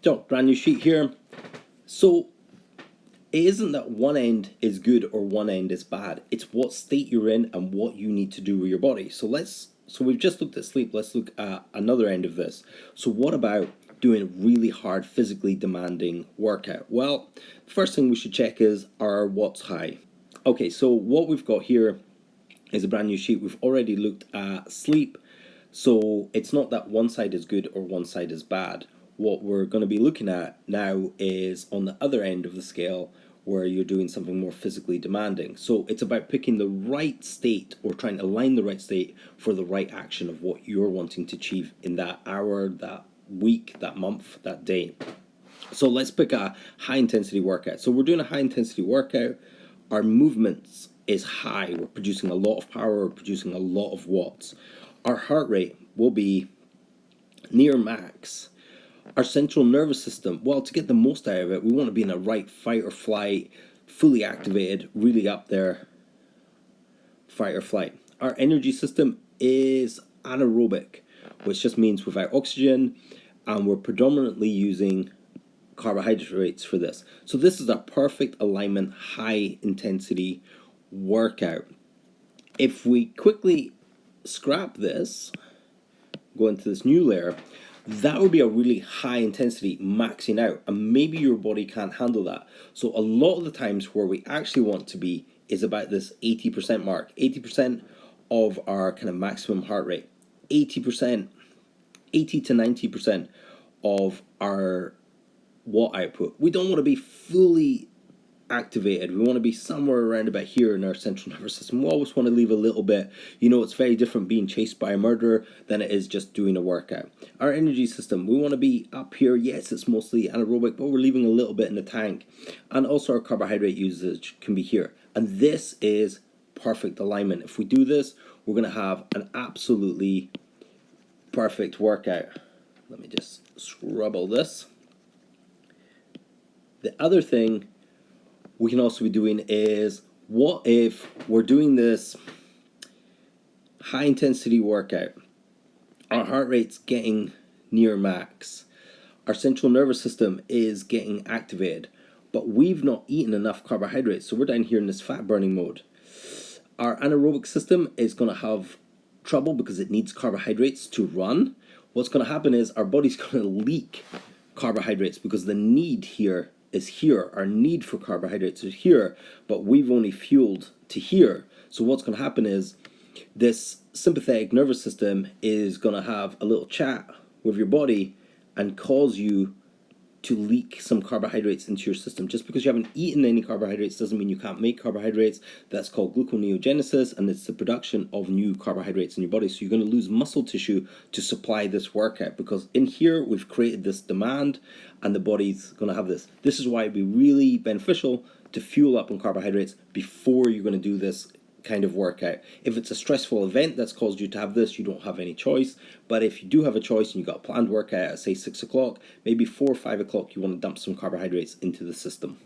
So, brand new sheet here. So, it isn't that one end is good or one end is bad. It's what state you're in and what you need to do with your body. So we've just looked at sleep. Let's look at another end of this. So what about doing a really hard, physically demanding workout? Well, the first thing we should check is our watts high. Okay, so what we've got here is a brand new sheet. We've already looked at sleep. So it's not that one side is good or one side is bad. What we're going to be looking at now is on the other end of the scale where you're doing something more physically demanding. So it's about picking the right state or trying to align the right state for the right action of what you're wanting to achieve in that hour, that week, that month, that day. So let's pick a high intensity workout. So we're doing a high intensity workout. Our movements is high. We're producing a lot of power. We're producing a lot of watts. Our heart rate will be near max. Our central nervous system, well, to get the most out of it, we want to be in a right fight or flight, fully activated, really up there, fight or flight. Our energy system is anaerobic, which just means without oxygen, and we're predominantly using carbohydrates for this. So this is a perfect alignment, high intensity workout. If we quickly scrap this, go into this new layer, that would be a really high intensity maxing out, and maybe your body can't handle that. So a lot of the times where we actually want to be is about this 80% mark, 80% of our kind of maximum heart rate, 80%, 80 to 90% of our watt output. We don't want to be fully activated. We want to be somewhere around about here in our central nervous system. We always want to leave a little bit. You know, it's very different being chased by a murderer than it is just doing a workout. Our energy system, we want to be up here. Yes, it's mostly anaerobic, but we're leaving a little bit in the tank. And also our carbohydrate usage can be here. And this is perfect alignment. If we do this, we're going to have an absolutely perfect workout. Let me just scrub all this. The other thing we can also be doing is, what if we're doing this high intensity workout, our heart rate's getting near max, our central nervous system is getting activated, but we've not eaten enough carbohydrates, so we're down here in this fat burning mode. Our anaerobic system is going to have trouble because it needs carbohydrates to run. What's going to happen is our body's going to leak carbohydrates because the need here is here. Our need for carbohydrates is here, but we've only fueled to here. So what's going to happen is this sympathetic nervous system is going to have a little chat with your body and cause you to leak some carbohydrates into your system. Just because you haven't eaten any carbohydrates doesn't mean you can't make carbohydrates. That's called gluconeogenesis, and it's the production of new carbohydrates in your body. So you're going to lose muscle tissue to supply this workout, because in here we've created this demand and the body's going to have this. This is why it'd be really beneficial to fuel up on carbohydrates before you're going to do this kind of workout. If it's a stressful event that's caused you to have this, you don't have any choice. But if you do have a choice and you've got a planned workout at say 6 o'clock, maybe 4 or 5 o'clock, you want to dump some carbohydrates into the system.